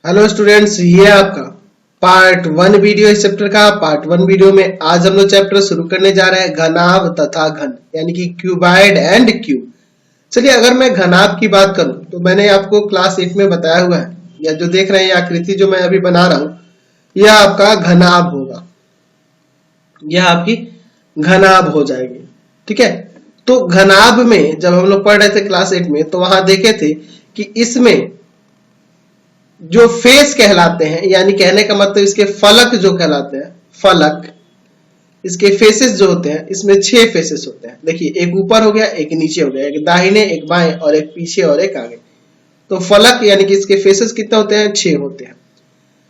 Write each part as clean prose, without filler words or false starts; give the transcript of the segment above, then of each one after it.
Hello students, ये आपका part 1 video इस चैप्टर का। पार्ट 1 वीडियो में आज हम लोग चैप्टर शुरू करने जा रहे हैं घनाभ तथा घन, यानी कि क्यूबाइड एंड क्यूब। चलिए, अगर मैं घनाभ की बात करूं तो मैंने आपको क्लास 8 में बताया हुआ है, या जो देख रहे हैं आकृति जो मैं अभी बना रहा हूं, यह आपका घनाभ होगा, यह आपकी घनाभ हो जाएगी। ठीक है, तो घनाभ में जब हम लोग पढ़ रहे थे क्लास 8 में, तो वहां देखे थे कि इसमें जो फेस कहलाते हैं, यानी कहने का मतलब इसके फलक जो कहलाते हैं, फलक, इसके फेसेस जो होते हैं, इसमें 6 फेसेस होते हैं। देखिए, एक ऊपर हो गया, एक नीचे हो गया, एक दाहिने, एक बाएं, और एक पीछे और एक आगे। तो फलक यानी कि इसके फेसेस कितने होते हैं? 6 होते हैं।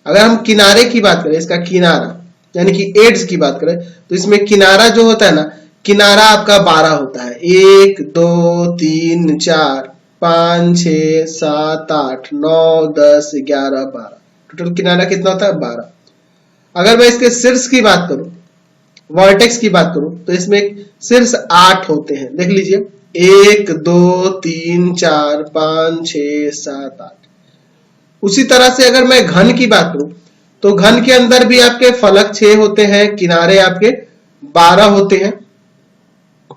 अगर हम किनारे की बात करें, इसका किनारा यानी कि एड्स की बात करें, तो इसमें किनारा जो होता है ना, किनारा आपका 12 होता है। 1 2 3 4 5 6 7 8 9 10 11 12, टोटल किनारा कितना होता है? 12। अगर मैं इसके शीर्ष की बात करूं, वर्टेक्स की बात करूं, तो इसमें शीर्ष 8 होते हैं। देख लीजिए, 1 2 3 4 5 6 7 8। उसी तरह से अगर मैं घन की बात करूं, तो घन के अंदर भी आपके फलक 6 होते हैं, किनारे आपके 12 होते हैं,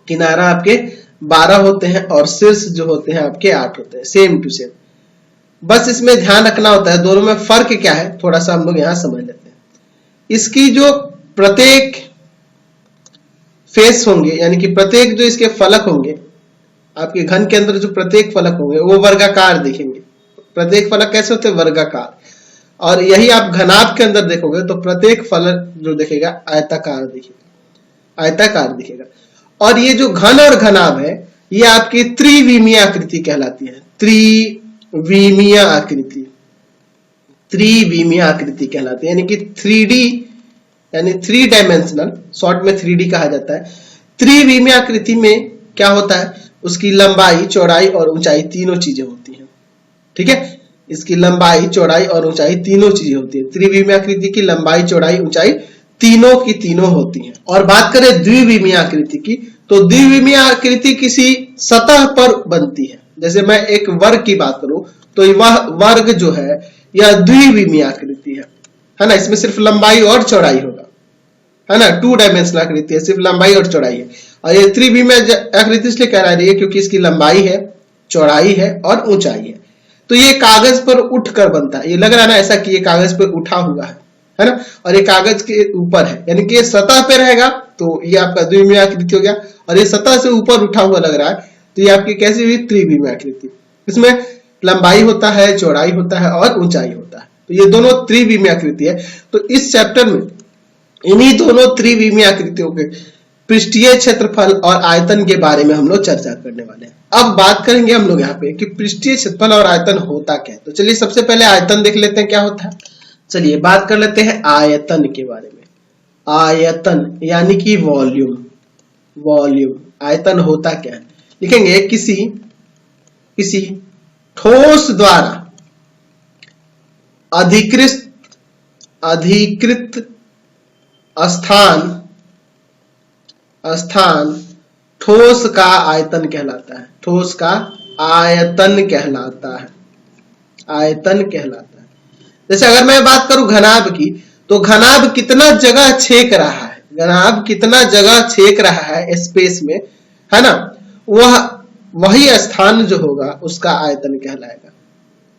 किनारा आपके 12 होते हैं, और शीर्ष जो होते हैं आपके 8 होते हैं, सेम टू सेम। बस इसमें ध्यान रखना होता है दोनों में फर्क क्या है, थोड़ा सा हम लोग यहां समझ लेते हैं। इसकी जो प्रत्येक फेस होंगे, यानी कि प्रत्येक जो इसके फलक होंगे, आपके घन के अंदर जो प्रत्येक फलक होंगे वो वर्गाकार दिखेंगे। प्रत्येक फलक कैसे होते हैं? वर्गाकार। और यही आप घनाभ के अंदर देखोगे तो प्रत्येक फलक जो दिखेगा आयताकार दिखेगा, आयताकार दिखेगा। और ये जो घन और घनाभ है, ये आपकी त्रिविमीय आकृति कहलाती है। त्रिविमीय आकृति, त्रिविमीय आकृति कहलाती है, यानी कि 3D, यानी 3 डायमेंशनल, शॉर्ट में 3D कहा जाता है। त्रिविमीय आकृति में क्या होता है? उसकी लंबाई, चौड़ाई और ऊंचाई तीनों चीजें होती हैं। ठीक है, इसकी लंबाई, चौड़ाई और ऊंचाई तीनों चीजें होती है। त्रिविमीय आकृति की लंबाई, चौड़ाई, ऊंचाई तीनों की तीनों होती हैं। और बात करें द्विविमीय आकृति की, तो द्विविमीय आकृति किसी सतह पर बनती है। जैसे मैं एक वर्ग की बात करूं, तो वह वर्ग जो है यह द्विविमीय आकृति है ना। इसमें सिर्फ लंबाई और चौड़ाई होगा, है ना। 2 डायमेंशनल आकृति है, सिर्फ लंबाई और चौड़ाई है। और ये त्रिविमीय आकृति इसलिए कहला रही है क्योंकि इसकी लंबाई है, चौड़ाई है और ऊंचाई है। तो ये कागज पर उठकर बनता है। ये लग रहा है ना ऐसा कि ये कागज पर उठा हुआ है ना, और ये कागज के ऊपर है, यानी कि ये सतह पे रहेगा, तो ये आपका द्विविमीय आकृति हो गया। और ये सतह से ऊपर उठा हुआ लग रहा है, तो ये आपकी कैसी हुई? त्रिविमीय आकृति। इसमें लंबाई होता है, चौड़ाई होता है और ऊंचाई होता है, तो ये दोनों त्रिविमीय आकृति है। तो इस चैप्टर में इन्हीं दोनों त्रिविमीय आकृतियों के पृष्ठीय क्षेत्रफल और आयतन के बारे में हम लोग चर्चा करने वाले हैं। अब बात करेंगे हम लोग यहाँ पे कि पृष्ठीय क्षेत्रफल और आयतन होता क्या है। तो चलिए सबसे पहले आयतन देख लेते हैं क्या होता है। चलिए बात कर लेते हैं आयतन के बारे में। आयतन यानी कि वॉल्यूम, वॉल्यूम। आयतन होता क्या है? लिखेंगे किसी ठोस द्वारा अधिकृत स्थान ठोस का आयतन कहलाता है। ठोस का आयतन कहलाता है, आयतन कहलाता है। जैसे अगर मैं बात करूं घनाभ की, तो घनाभ कितना जगह छेक रहा है, घनाभ कितना जगह छेक रहा है स्पेस में, है ना, वही स्थान जो होगा उसका आयतन कहलाएगा।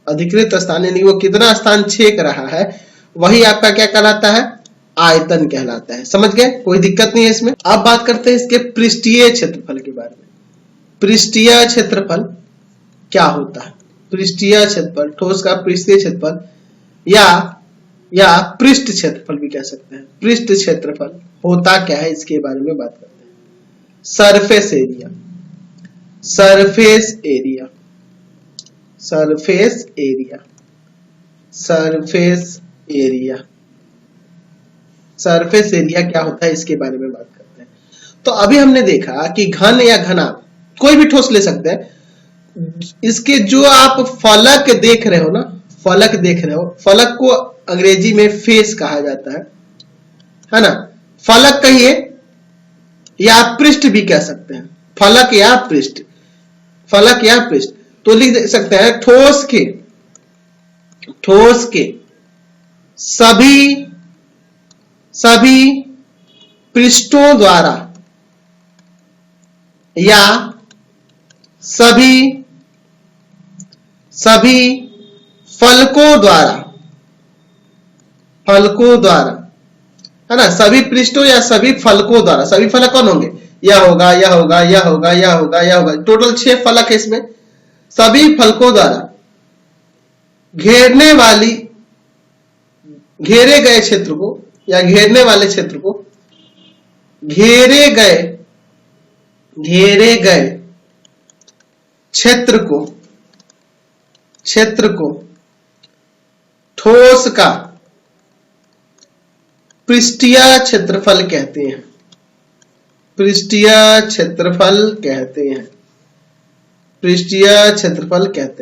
अधिकृत स्थान यानी वो कितना स्थान छेक रहा है, वही आपका क्या कहलाता है? आयतन कहलाता है। समझ गए? कोई दिक्कत नहीं है इसमें। अब बात करते हैं इसके पृष्ठीय क्षेत्रफल के बारे में। पृष्ठीय क्षेत्रफल क्या होता है? पृष्ठीय क्षेत्रफल, ठोस का पृष्ठीय क्षेत्रफल या पृष्ठ क्षेत्रफल भी कह सकते हैं। पृष्ठ क्षेत्रफल होता क्या है, इसके बारे में बात करते हैं। Surface area, surface area, surface area, surface area, surface area क्या होता है, इसके बारे में बात करते हैं। तो अभी हमने देखा कि घन या घनाभ कोई भी ठोस ले सकते हैं। इसके जो आप फलक देख रहे हो ना, फलक देख रहे हो, फलक को अंग्रेजी में फेस कहा जाता है ना। फलक कहिए या पृष्ठ भी कह सकते हैं, फलक या पृष्ठ, फलक या पृष्ठ। तो लिख सकते हैं ठोस के ठोस के सभी पृष्ठों द्वारा या सभी फलकों द्वारा है ना, सभी पृष्ठों या सभी फलकों द्वारा। सभी फलक कौन होंगे? यह होगा, यह होगा, यह होगा, यह होगा, यह होगा। टोटल 6 फलक है इसमें। सभी फलकों द्वारा घेरे गए क्षेत्र को या घेरने वाले क्षेत्र को, घेरे गए क्षेत्र को ठोस का पृष्ठीय क्षेत्रफल कहते हैं। पृष्ठीय क्षेत्रफल कहते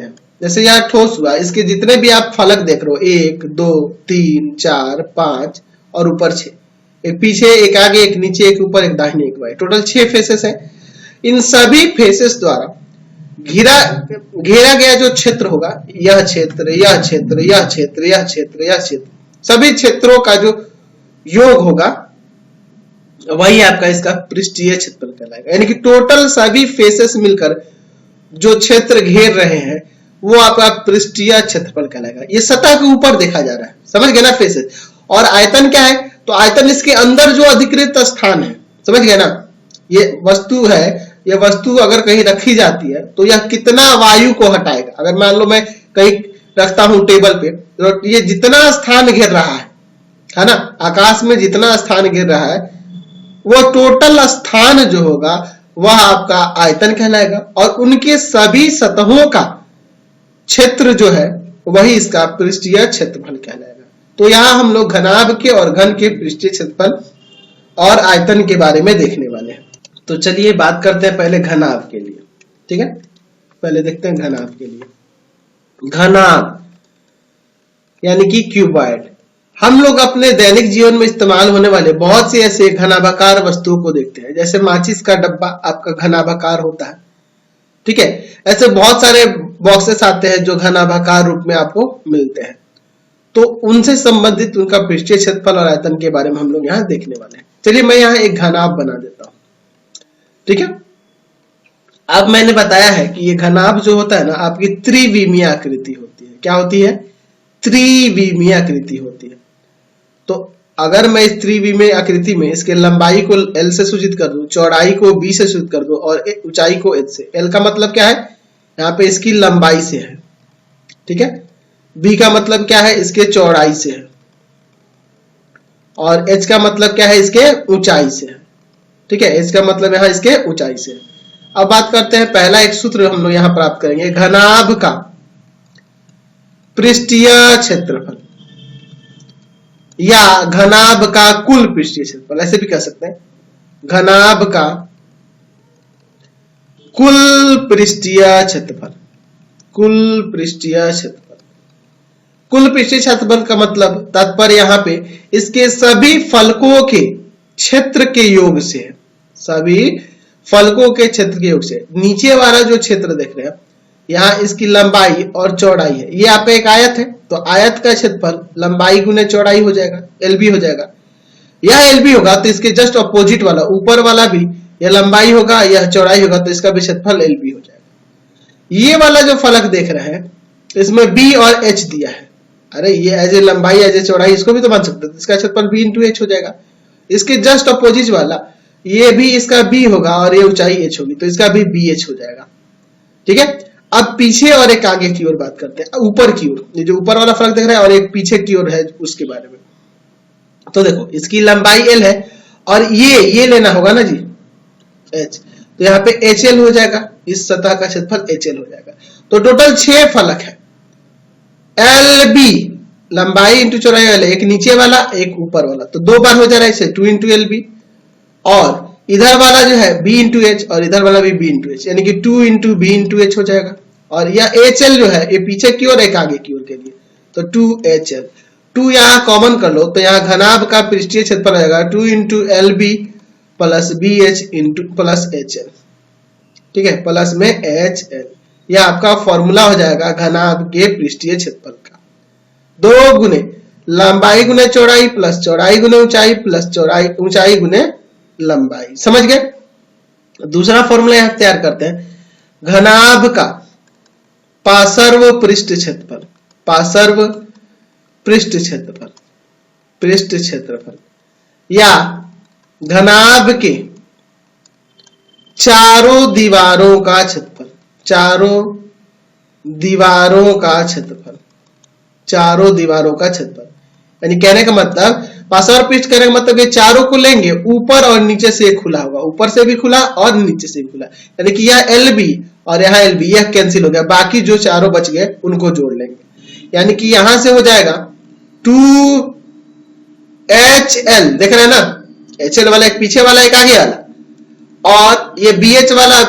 हैं। जैसे यह ठोस हुआ, इसके जितने भी आप फलक देख रहे हो, 1 2 3 4 5 और ऊपर 6, एक पीछे, एक आगे, एक नीचे, एक ऊपर, एक दाहिने, एक बाएं, टोटल 6 फेसेस है। इन सभी फेसेस द्वारा घेरा गया जो क्षेत्र होगा, यह क्षेत्र, यह क्षेत्र, यह क्षेत्र, यह क्षेत्र, यह क्षेत्र, सभी क्षेत्रों का जो योग होगा वही आपका इसका पृष्ठीय क्षेत्रफल कहलाएगा। यानी कि टोटल सभी फेसेस मिलकर जो क्षेत्र घेर रहे हैं वो आपका पृष्ठीय क्षेत्रफल कहलाएगा। ये सतह के ऊपर देखा जा रहा है, समझ गए ना फेसेस। और आयतन क्या है? तो आयतन इसके अंदर जो अधिकृत स्थान है, समझ गए ना। ये वस्तु है, ये वस्तु अगर कहीं रखी जाती है तो यह कितना वायु को हटाएगा। अगर मान लो मैं कहीं रखता हूं टेबल पे, तो ये जितना स्थान घेर रहा है ना, आकाश में जितना स्थान घेर रहा है वो टोटल स्थान जो होगा वह आपका आयतन कहलाएगा। और उनके सभी सतहों का क्षेत्र जो है वही इसका पृष्ठीय क्षेत्रफल कहलाएगा। तो यहां हम लोग घनाभ के और घन के पृष्ठीय क्षेत्रफल और आयतन के बारे में देखने वाले हैं। तो चलिए बात करते हैं पहले घनाभ के लिए, ठीक है। पहले देखते हैं घनाभ के लिए। घनाभ यानी कि क्यूबॉइड। हम लोग अपने दैनिक जीवन में इस्तेमाल होने वाले बहुत से ऐसे घनाभाकार वस्तुओं को देखते हैं। जैसे माचिस का डब्बा आपका घनाभाकार होता है, ठीक है। ऐसे बहुत सारे बॉक्सेस आते हैं जो घनाभाकार रूप में आपको मिलते हैं। तो उनसे संबंधित उनका पृष्ठीय क्षेत्रफल और आयतन के बारे में हम लोग यहाँ देखने वाले हैं। चलिए मैं यहाँ एक घनाभ बना देता हूं, ठीक है। अब मैंने बताया है कि ये घनाभ जो होता है ना, आपकी त्रिविमीय आकृति होती है। क्या होती है? त्रिविमीय आकृति होती है। तो अगर मैं इस त्रिविमीय आकृति में इसके लंबाई को L से सूचित कर दूं, चौड़ाई को B से सूचित कर दूं और ऊंचाई को H से। L का मतलब क्या है? यहाँ पे इसकी लंबाई से है, ठीक है। B का मतलब क्या है? इसके चौड़ाई से है। और H का मतलब क्या है? इसके ऊंचाई से है, ठीक है। H का मतलब यहाँ इसके ऊंचाई से है। अब बात करते हैं, पहला एक सूत्र हम लोग यहाँ प्राप्त करेंगे। घनाभ का पृष्ठीय क्षेत्रफल या घनाभ का कुल पृष्ठीय क्षेत्रफल, ऐसे भी कह सकते हैं। घनाभ का कुल पृष्ठीय क्षेत्रफल, कुल पृष्ठीय क्षेत्रफल। कुल पृष्ठीय क्षेत्रफल का मतलब तात्पर्य यहाँ पे इसके सभी फलकों के क्षेत्र के योग से है। सभी फलकों के क्षेत्र के योग से। नीचे वाला जो क्षेत्र देख रहे हैं, यहाँ इसकी लंबाई और चौड़ाई है। ये आपका एक आयत है, तो आयत का क्षेत्रफल लंबाई गुने चौड़ाई हो जाएगा, LB हो जाएगा। यह LB होगा तो इसके जस्ट अपोजिट वाला ऊपर वाला भी यह लंबाई होगा, यह चौड़ाई होगा, तो इसका भी क्षेत्रफल LB हो जाएगा। ये वाला जो फलक देख रहे हैं इसमें B और H दिया है। अरे ये एज ए लंबाई एज ए चौड़ाई इसको भी तो मान सकते हैं, इसका क्षेत्रफल B इंटू H हो जाएगा। इसके जस्ट अपोजिट वाला ये भी इसका B होगा और ये ऊंचाई H होगी, तो इसका भी BH हो जाएगा, ठीक है। अब पीछे और एक आगे की ओर बात करते हैं, ऊपर की ओर। ये जो ऊपर वाला फलक देख रहे हैं और एक पीछे की ओर है उसके बारे में। तो देखो इसकी लंबाई L है और ये लेना होगा ना जी H, तो यहाँ पे HL हो जाएगा। इस सतह का क्षेत्रफल HL हो जाएगा। तो टोटल 6 फलक है। LB लंबाई इंटू चौड़ाई वाला, एक नीचे वाला एक ऊपर वाला, तो 2 बार हो जा रहा है इसे 2 इंटू LB। और इधर वाला जो है B इंटू H और इधर वाला भी B इंटू H, यानी कि 2 इंटू B इंटू H हो जाएगा। और यह HL जो है ये पीछे की ओर एक आगे की ओर के लिए, तो 2HL। 2 यहाँ कॉमन कर लो तो यहाँ घनाभ का पृष्ठीय क्षेत्रफल हो जाएगा 2 into LB plus BH into plus HL, ठीक है, प्लस में HL। यह आपका फॉर्मूला हो जाएगा घनाभ के पृष्ठीय क्षेत्रफल का। 2 गुने लंबाई गुने चौड़ाई प्लस चौड़ाई गुने ऊंचाई प्लस चौड़ाई ऊंचाई गुने लंबाई। समझ गए? दूसरा फॉर्मूला यहां तैयार करते हैं, घनाभ का पार्श्व पृष्ठ क्षेत्रफल, पार्श्व पृष्ठ क्षेत्रफल, पृष्ठ क्षेत्रफल या घनाभ के चारों दीवारों का क्षेत्रफल, चारों दीवारों का क्षेत्रफल, चारों दीवारों का क्षेत्रफल। यानी कहने का मतलब पार्श्व पृष्ठ कहने का मतलब ये चारों को लेंगे, ऊपर और नीचे से खुला होगा, ऊपर से भी खुला और नीचे से भी खुला, यानी कि यह LB और यहाँ LB यह कैंसिल हो गया, बाकी जो चारों बच गए उनको जोड़ लेंगे। यानी कि यहां से हो जाएगा 2HL, देख रहे हैं ना, HL वाला एक पीछे वाला एक आगे वाला, और ये BH वाला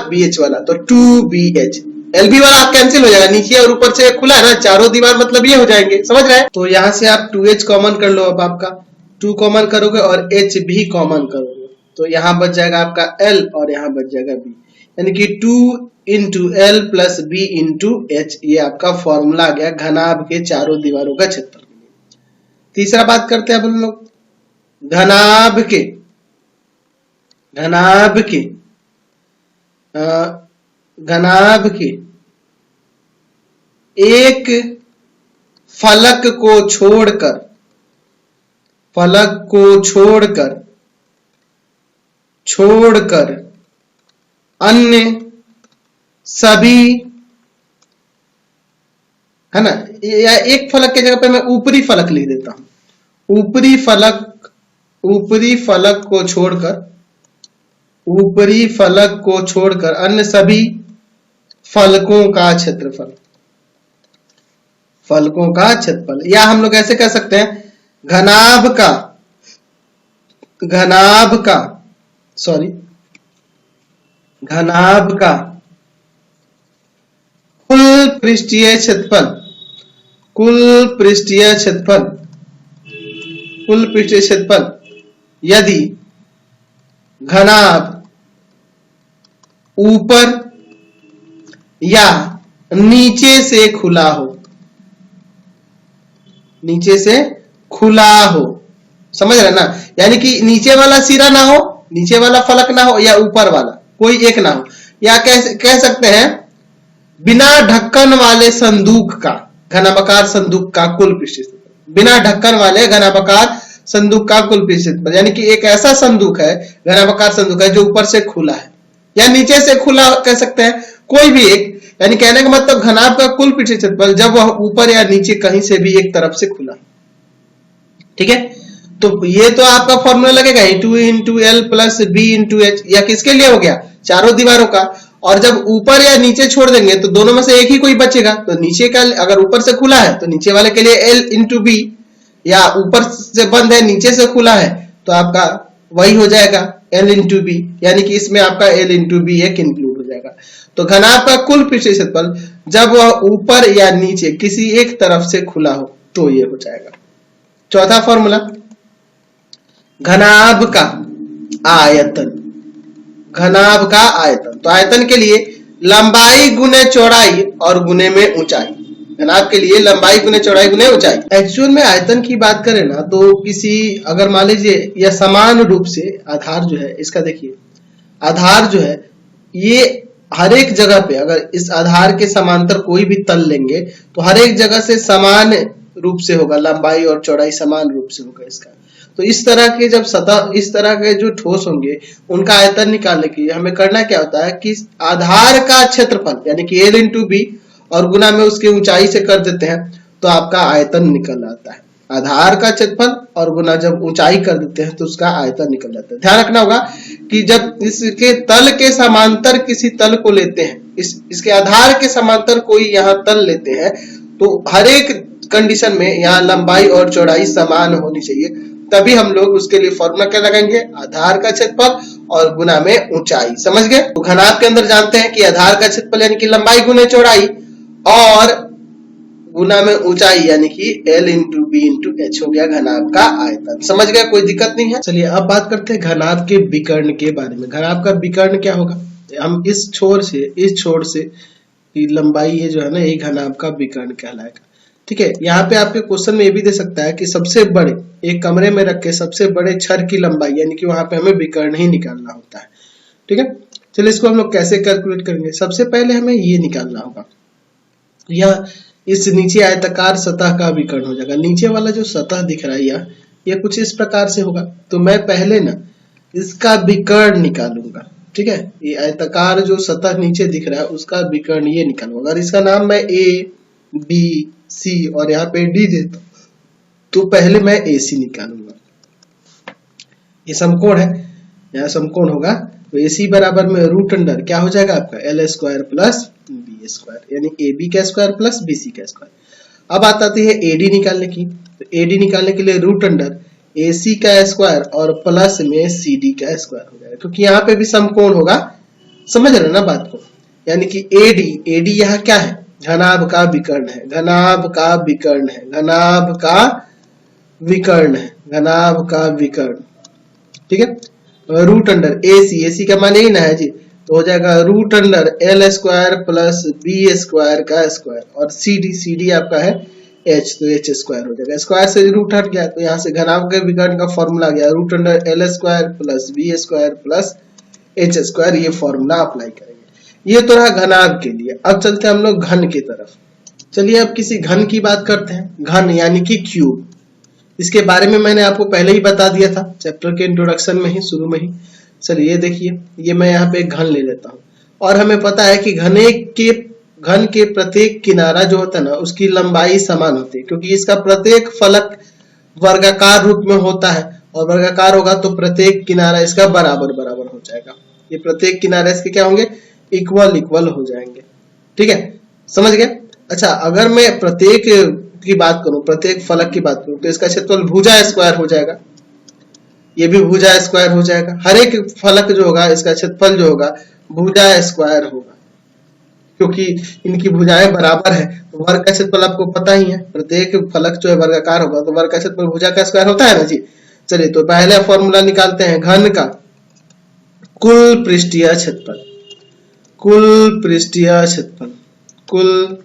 तो 2BH। LB वाला कैंसिल हो जाएगा, नीचे और ऊपर से खुला है ना, चारों दीवार मतलब ये हो जाएंगे। समझ रहे हैं? तो यहां से आप 2H कॉमन कर लो, अब आपका 2 कॉमन करोगे और H भी कॉमन करोगे तो यहां बच जाएगा आपका L और यहां बच जाएगा B, यानी कि 2 into L plus B into H, ये आपका फॉर्मूला आ गया घनाभ के चारों दीवारों का क्षेत्रफल। तीसरा बात करते हैं हम लोग, घनाभ के एक फलक को छोड़कर अन्य सभी, है ना, या एक फलक के जगह पे मैं ऊपरी फलक लिख देता हूं, ऊपरी फलक को छोड़कर अन्य सभी फलकों का क्षेत्रफल, या हम लोग ऐसे कह सकते हैं घनाभ का कुल पृष्ठीय क्षेत्रफल यदि घनाभ ऊपर या नीचे से खुला हो, समझ रहे ना, यानी कि नीचे वाला सिरा ना हो, नीचे वाला फलक ना हो, या ऊपर वाला कोई एक ना हो, या कह सकते हैं बिना ढक्कन वाले संदूक का, घनाभाकार संदूक का कुल पृष्ठीय क्षेत्रफल, बिना ढक्कन वाले घनाभाकार संदूक का कुल पृष्ठीय क्षेत्रफल, यानी कि एक ऐसा संदूक है, घनाभाकार संदूक है जो ऊपर से खुला है या नीचे से खुला, कह सकते हैं कोई भी एक, यानी कहने का मतलब घनाभ का कुल पृष्ठीय क्षेत्रफल जब वह ऊपर या नीचे कहीं से भी एक तरफ से खुला। ठीक है, तो ये तो आपका फॉर्मूला लगेगा 2 into L plus B into H, या किसके लिए हो गया, चारों दीवारों का, और जब ऊपर या नीचे छोड़ देंगे तो दोनों में से एक ही कोई बचेगा, तो नीचे का अगर ऊपर से खुला है तो नीचे वाले के लिए L इंटू B, या ऊपर से बंद है नीचे से खुला है तो आपका वही हो जाएगा L इंटू B, यानी कि इसमें आपका L इंटू B एक इंक्लूड हो जाएगा। तो घनाभ का कुल पृष्ठीय क्षेत्रफल जब वह ऊपर या नीचे किसी एक तरफ से खुला हो तो ये हो जाएगा। चौथा फॉर्मूला, घनाभ का आयतन, तो आयतन के लिए लंबाई गुने चौड़ाई और गुने में ऊंचाई, घनाभ के लिए लंबाई गुने चौड़ाई गुने ऊंचाई। एक्चुअल में आयतन की बात करें ना तो किसी, अगर मान लीजिए यह समान रूप से आधार जो है इसका, देखिए आधार जो है ये हर एक जगह पे, अगर इस आधार के समांतर कोई भी तल लेंगे तो हर एक जगह से समान रूप से होगा, लंबाई और चौड़ाई समान रूप से होगा इसका। तो इस तरह के जब सतह, इस तरह के जो ठोस होंगे उनका आयतन निकालने के लिए हमें करना क्या होता है कि आधार का क्षेत्रफल यानी कि L इंटू B और गुना में उसकी ऊंचाई से कर देते हैं तो आपका आयतन निकल आता है। आधार का क्षेत्रफल और गुना जब ऊंचाई कर देते हैं तो उसका आयतन निकल जाता है। ध्यान रखना होगा कि जब इसके तल के समांतर किसी तल को लेते हैं, इसके आधार के समांतर कोई यहाँ तल लेते हैं तो हर एक कंडीशन में यहाँ लंबाई और चौड़ाई समान होनी चाहिए, तभी हम लोग उसके लिए फॉर्मूला क्या लगाएंगे, आधार का क्षेत्रफल और गुना में ऊंचाई। समझ गए? तो घनाभ के अंदर जानते हैं कि आधार का क्षेत्रफल यानी कि लंबाई गुने चौड़ाई और गुना में ऊंचाई यानी कि L into B into H हो गया घनाभ का आयतन। समझ गए? कोई दिक्कत नहीं है। चलिए अब बात करते हैं घनाभ के विकर्ण के बारे में। घनाभ का विकर्ण क्या होगा, हम इस छोर से की लंबाई ये जो है ना, यही घनाभ का विकर्ण कहलाएगा। ठीक है। यहाँ पे आपके क्वेश्चन में ये भी दे सकता है कि सबसे बड़े, एक कमरे में रख के सबसे बड़े छर की लंबाई, यानी कि वहां पे हमें विकर्ण ही निकालना होता है। ठीक है, चलिए इसको हम लोग कैसे कैलकुलेट करेंगे। सबसे पहले हमें ये निकालना होगा, यह इस नीचे आयताकार सतह का विकर्ण हो जाएगा। नीचे वाला जो सतह दिख रहा है यह कुछ इस प्रकार से होगा। तो मैं पहले ना इसका विकर्ण निकालूंगा। ठीक है, ये आयताकार जो सतह नीचे दिख रहा है उसका विकर्ण ये निकालूंगा। अगर इसका नाम मैं ए बी सी और यहाँ पे डी देता हूं तो पहले मैं ए सी निकालूंगा। ये समकोण है, यहाँ समकोण होगा तो ए सी बराबर में रूट अंडर क्या हो जाएगा आपका L square plus B square, यानी ए बी का स्क्वायर प्लस बी सी का स्क्वायर। अब बात आती है एडी निकालने की। तो एडी निकालने के लिए रूट अंडर ए सी का स्क्वायर और प्लस में सी डी का स्क्वायर हो जाएगा, क्योंकि यहाँ पे भी समकोण होगा। समझ रहे ना बात को, यानी कि एडी यहाँ क्या है, घनाभ का विकर्ण है, घनाभ का विकर्ण है, घनाभ का विकर्ण है, घनाभ का विकर्ण। ठीक है, रूट अंडर ए सी का मान यही ना है जी, तो हो जाएगा root under L square plus B square का स्क्वायर और सी डी आपका है एच, तो एच स्क्वायर हो जाएगा। स्क्वायर से रूट हट गया तो यहाँ से घनाभ के विकर्ण का फॉर्मूला गया root under L square plus B square plus H square. ये फॉर्मूला अप्लाई करेंगे। ये तो रहा घनाभ के लिए। अब चलते हैं हम लोग घन की तरफ। चलिए अब किसी घन की बात करते हैं। घन यानी कि क्यूब, इसके बारे में मैंने आपको पहले ही बता दिया था चैप्टर के इंट्रोडक्शन में ही, शुरू में ही। चलिए ये देखिए, ये मैं यहाँ पे घन ले लेता हूँ और हमें पता है कि घन के प्रत्येक किनारा जो होता है ना उसकी लंबाई समान होती है, क्योंकि इसका प्रत्येक फलक वर्गाकार रूप में होता है और वर्गाकार होगा तो प्रत्येक किनारा इसका बराबर बराबर हो जाएगा। ये प्रत्येक किनारा इसके क्या होंगे, इक्वल हो जाएंगे। ठीक है, समझ गए। अच्छा, अगर मैं प्रत्येक की बात करूं, प्रत्येक फलक की बात करूं तो इसका क्षेत्रफल भुजा स्क्वायर हो जाएगा, ये भी भुजा स्क्वायर हो जाएगा। हर एक फलक जो होगा इसका क्षेत्रफल जो होगा भुजा स्क्वायर होगा, क्योंकि इनकी भुजाएं बराबर है। तो वर्ग का क्षेत्रफल आपको पता ही है, प्रत्येक फलक जो है वर्गाकार होगा तो वर्ग का क्षेत्रफल भुजा का स्क्वायर होता है ना जी। चलिए तो पहले फॉर्मूला निकालते हैं घन का कुल पृष्ठीय क्षेत्रफल, कुल पृष्ठीय क्षेत्रफल, कुल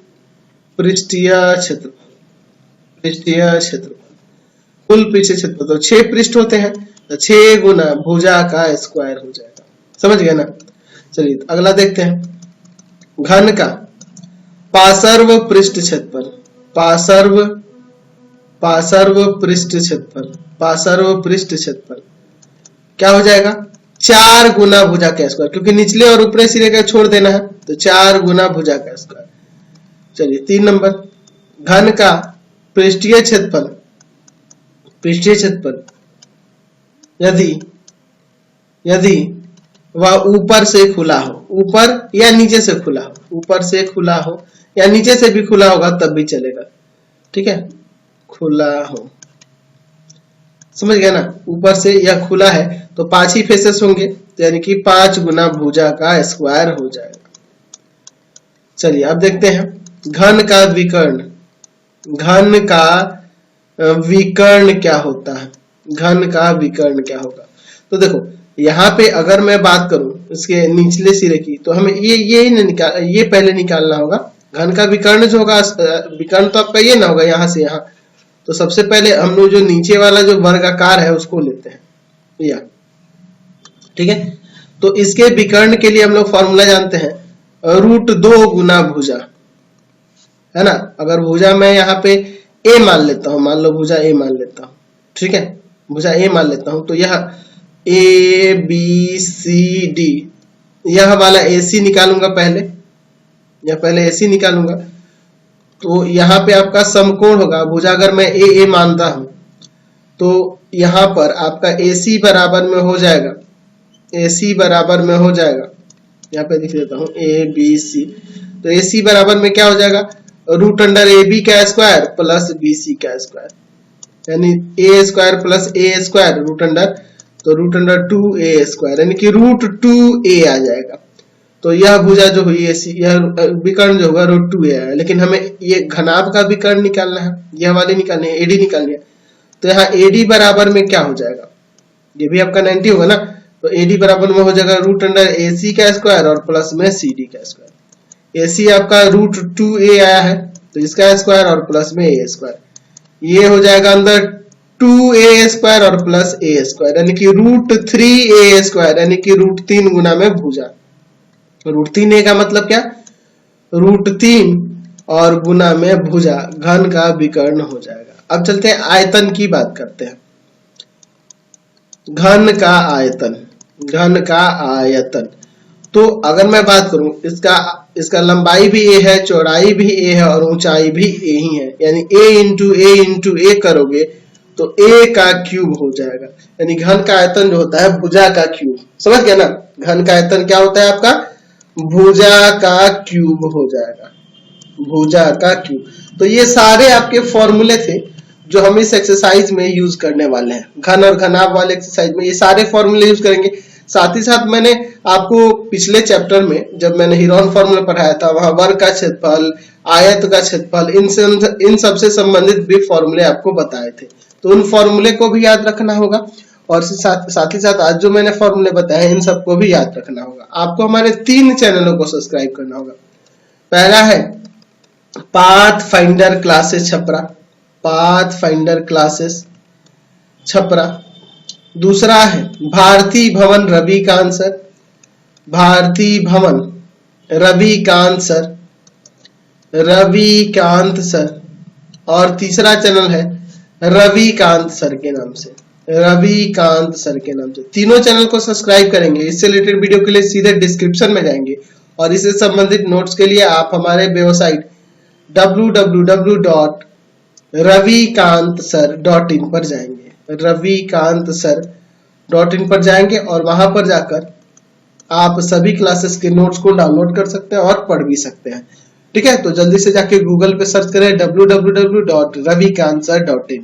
पृष्ठीय क्षेत्रफल, पृष्ठीय क्षेत्रफल, कुल पृष्ठीय क्षेत्रफल। तो 6 पृष्ठ होते हैं तो 6 गुना भुजा का स्क्वायर हो जाएगा। समझ गए ना। चलिए तो अगला देखते हैं, घन का पार्श्व पृष्ठ क्षेत्रफल, पार्श्व पृष्ठ क्षेत्रफल, पार्श्व पृष्ठ क्षेत्रफल क्या हो जाएगा 4 गुना भुजा का स्क्वायर, क्योंकि निचले और ऊपरी सिरे का छोड़ देना है तो 4 गुना भुजा का स्क्वायर। चलिए 3 नंबर, घन का पृष्ठीय क्षेत्रफल, पृष्ठीय क्षेत्रफल यदि वह ऊपर से खुला हो, ऊपर या नीचे से खुला हो, ऊपर से खुला हो या नीचे से भी खुला होगा तब भी चलेगा। ठीक है, खुला हो, समझ गया ना। ऊपर से या खुला है तो 5 ही फेसेस होंगे, तो यानी कि 5 गुना भुजा का स्क्वायर हो जाएगा। चलिए अब देखते हैं घन का विकर्ण, घन का विकर्ण क्या होता है, घन का विकर्ण क्या होगा। तो देखो यहाँ पे अगर मैं बात करूं इसके निचले सिरे की तो हमें ये पहले निकालना होगा। घन का विकर्ण जो होगा, विकर्ण तो आपका ये ना होगा यहाँ से यहाँ, तो सबसे पहले हम लोग जो नीचे वाला जो वर्गाकार है उसको लेते हैं या। ठीक है, तो इसके विकर्ण के लिए हम लोग फॉर्मूला जानते हैं √2 गुना भुजा, है ना। अगर भुजा मैं यहाँ पे ए मान लेता हूँ, मान लो भुजा ए मान लेता हूँ, ठीक है, भुजा ए मान लेता हूँ, तो यह ए बी सी डी, यह वाला ए सी निकालूंगा पहले, या पहले ए सी निकालूंगा तो यहाँ पे आपका समकोण होगा। भुजा अगर मैं ए मानता हूं तो यहाँ पर आपका ए सी बराबर में हो जाएगा, ए सी बराबर में हो जाएगा, यहाँ पे लिख देता हूँ ए बी सी, तो ए सी बराबर में क्या हो जाएगा √ए बी का स्क्वायर प्लस बी सी का स्क्वायर, यानी ए स्क्वायर प्लस ए स्क्वायर रूट अंडर, तो √2a स्क्वायर यानी कि √2a आ जाएगा। तो यह भुजा जो हुई यह विकर्ण जो होगा √2a है, लेकिन हमें ये घनाभ का विकर्ण निकालना है, यह वाली निकालनी है, एडी निकालनी है। तो यहाँ एडी बराबर में क्या हो जाएगा, ये भी आपका 90 होगा ना, तो एडी बराबर में हो जाएगा √ac का स्क्वायर और प्लस में cd का स्क्वायर। ac आपका √2a आया है, तो इसका स्क्वायर और प्लस में ए स्क्वायर, ये हो जाएगा अंदर 2a स्क्वायर और प्लस a स्क्वायर, यानी कि √3a स्क्वायर, यानी कि √3 गुना में भुजा। √3a का मतलब क्या, √3 और गुना में भुजा, घन का विकर्ण हो जाएगा। अब चलते हैं आयतन की बात करते हैं। घन का आयतन, घन का आयतन, तो अगर मैं बात करूं इसका लंबाई भी a है, चौड़ाई भी a है और ऊंचाई भी a ही है, यानी a इंटू a करोगे तो a का क्यूब हो जाएगा, यानी घन का आयतन जो होता है भुजा का क्यूब। समझ गया ना, घन का आयतन क्या होता है आपका, भुजा का क्यूब हो जाएगा, भुजा का क्यूब। तो ये सारे आपके फॉर्मूले थे जो हम इस एक्सरसाइज में यूज करने वाले हैं, घन और घनाभ वाले एक्सरसाइज में ये सारे फॉर्मूले यूज करेंगे। साथ ही साथ मैंने आपको पिछले चैप्टर में जब मैंने हीरोन फॉर्मूला पढ़ाया था, वहां वर्ग का क्षेत्रफल, आयत का क्षेत्रफल, इन सबसे संबंधित भी फॉर्मूले आपको बताए थे, तो उन फॉर्मूले को भी याद रखना होगा। और साथ ही साथ आज जो मैंने फॉर्मूले बताए इन सबको भी याद रखना होगा। आपको हमारे 3 चैनलों को सब्सक्राइब करना होगा। पहला है path finder classes Chhapra, path finder classes Chhapra. दूसरा है भारती भवन रविकांत सर, भारती भवन रविकांत सर, रविकांत सर। और तीसरा चैनल है रविकांत सर के नाम से, रविकांत सर के नाम से। तीनों चैनल को सब्सक्राइब करेंगे। इससे रिलेटेड वीडियो के लिए सीधे डिस्क्रिप्शन में जाएंगे और इससे संबंधित नोट्स के लिए आप हमारे वेबसाइट www.ravikantsir.in पर जाएंगे, ravikantsir.in पर जाएंगे और वहां पर जाकर आप सभी क्लासेस के नोट्स को डाउनलोड कर सकते हैं और पढ़ भी सकते हैं। ठीक है, तो जल्दी से जाके गूगल पे सर्च करें www.ravikantsir.in।